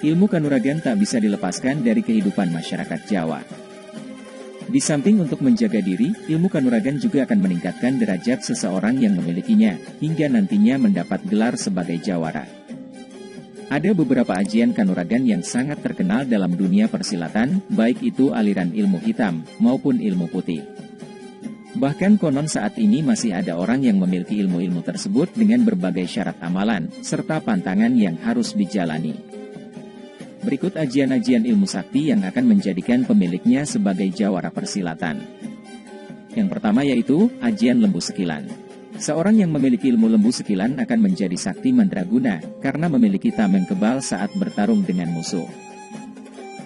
Ilmu kanuragan tak bisa dilepaskan dari kehidupan masyarakat Jawa. Di samping untuk menjaga diri, ilmu kanuragan juga akan meningkatkan derajat seseorang yang memilikinya, hingga nantinya mendapat gelar sebagai jawara. Ada beberapa ajian kanuragan yang sangat terkenal dalam dunia persilatan, baik itu aliran ilmu hitam maupun ilmu putih. Bahkan konon saat ini masih ada orang yang memiliki ilmu-ilmu tersebut dengan berbagai syarat amalan, serta pantangan yang harus dijalani. Berikut ajian-ajian ilmu sakti yang akan menjadikan pemiliknya sebagai jawara persilatan. Yang pertama yaitu, ajian lembu sekilan. Seorang yang memiliki ilmu lembu sekilan akan menjadi sakti mandraguna, karena memiliki tameng kebal saat bertarung dengan musuh.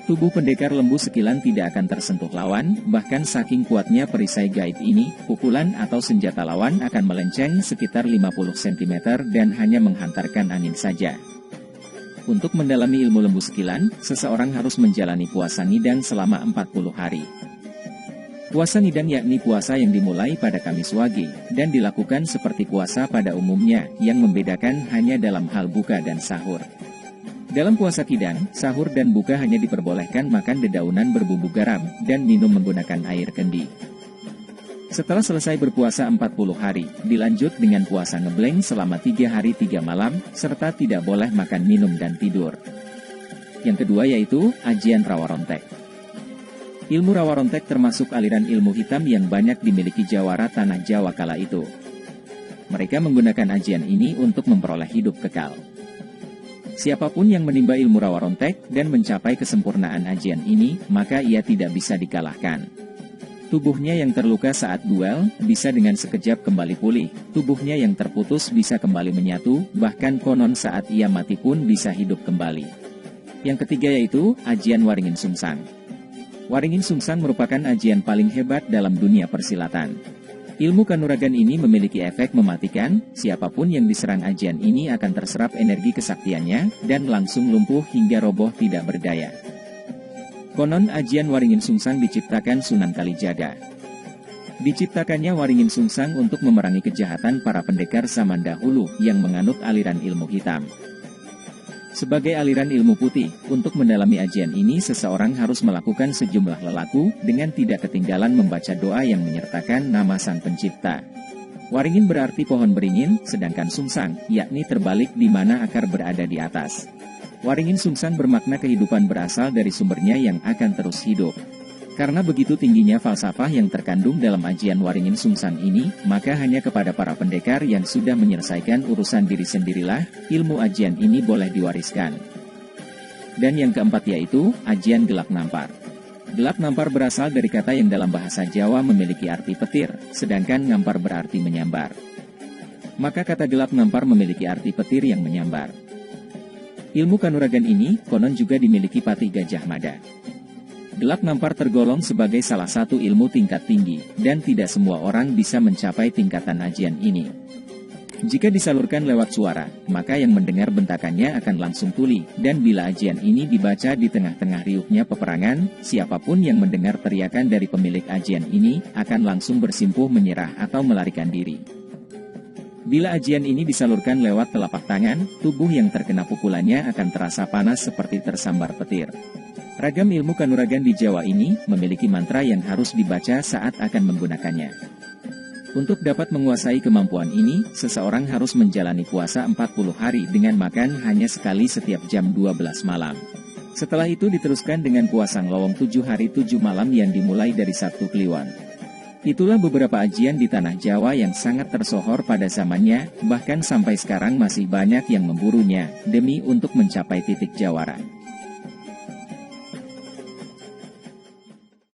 Tubuh pendekar lembu sekilan tidak akan tersentuh lawan, bahkan saking kuatnya perisai gaib ini, pukulan atau senjata lawan akan melenceng sekitar 50 cm dan hanya menghantarkan angin saja. Untuk mendalami ilmu lembu sekilan, seseorang harus menjalani puasa nidang selama 40 hari. Puasa nidang yakni puasa yang dimulai pada Kamis Wage, dan dilakukan seperti puasa pada umumnya, yang membedakan hanya dalam hal buka dan sahur. Dalam puasa kidang, sahur dan buka hanya diperbolehkan makan dedaunan berbumbu garam, dan minum menggunakan air kendi. Setelah selesai berpuasa 40 hari, dilanjut dengan puasa ngebleng selama 3 hari 3 malam, serta tidak boleh makan, minum, dan tidur. Yang kedua yaitu, ajian rawarontek. Ilmu rawarontek termasuk aliran ilmu hitam yang banyak dimiliki jawara tanah Jawa kala itu. Mereka menggunakan ajian ini untuk memperoleh hidup kekal. Siapapun yang menimba ilmu rawarontek dan mencapai kesempurnaan ajian ini, maka ia tidak bisa dikalahkan. Tubuhnya yang terluka saat duel, bisa dengan sekejap kembali pulih. Tubuhnya yang terputus bisa kembali menyatu, bahkan konon saat ia mati pun bisa hidup kembali. Yang ketiga yaitu, ajian waringin sungsang. Waringin sungsang merupakan ajian paling hebat dalam dunia persilatan. Ilmu kanuragan ini memiliki efek mematikan, siapapun yang diserang ajian ini akan terserap energi kesaktiannya, dan langsung lumpuh hingga roboh tidak berdaya. Konon ajian waringin sungsang diciptakan Sunan Kalijaga. Diciptakannya waringin sungsang untuk memerangi kejahatan para pendekar zaman dahulu yang menganut aliran ilmu hitam. Sebagai aliran ilmu putih, untuk mendalami ajian ini seseorang harus melakukan sejumlah lelaku dengan tidak ketinggalan membaca doa yang menyertakan nama Sang Pencipta. Waringin berarti pohon beringin, sedangkan sungsang, yakni terbalik di mana akar berada di atas. Waringin sungsang bermakna kehidupan berasal dari sumbernya yang akan terus hidup. Karena begitu tingginya falsafah yang terkandung dalam ajian waringin sungsang ini, maka hanya kepada para pendekar yang sudah menyelesaikan urusan diri sendirilah, ilmu ajian ini boleh diwariskan. Dan yang keempat yaitu, ajian gelap nampar. Gelap nampar berasal dari kata yang dalam bahasa Jawa memiliki arti petir, sedangkan ngampar berarti menyambar. Maka kata gelap nampar memiliki arti petir yang menyambar. Ilmu kanuragan ini, konon juga dimiliki Patih Gajah Mada. Gelap nampar tergolong sebagai salah satu ilmu tingkat tinggi, dan tidak semua orang bisa mencapai tingkatan ajian ini. Jika disalurkan lewat suara, maka yang mendengar bentakannya akan langsung tuli, dan bila ajian ini dibaca di tengah-tengah riuhnya peperangan, siapapun yang mendengar teriakan dari pemilik ajian ini, akan langsung bersimpuh menyerah atau melarikan diri. Bila ajian ini disalurkan lewat telapak tangan, tubuh yang terkena pukulannya akan terasa panas seperti tersambar petir. Ragam ilmu kanuragan di Jawa ini memiliki mantra yang harus dibaca saat akan menggunakannya. Untuk dapat menguasai kemampuan ini, seseorang harus menjalani puasa 40 hari dengan makan hanya sekali setiap jam 12 malam. Setelah itu diteruskan dengan puasa ngelowong 7 hari 7 malam yang dimulai dari Sabtu Kliwon. Itulah beberapa ajian di tanah Jawa yang sangat tersohor pada zamannya, bahkan sampai sekarang masih banyak yang memburunya, demi untuk mencapai titik jawara.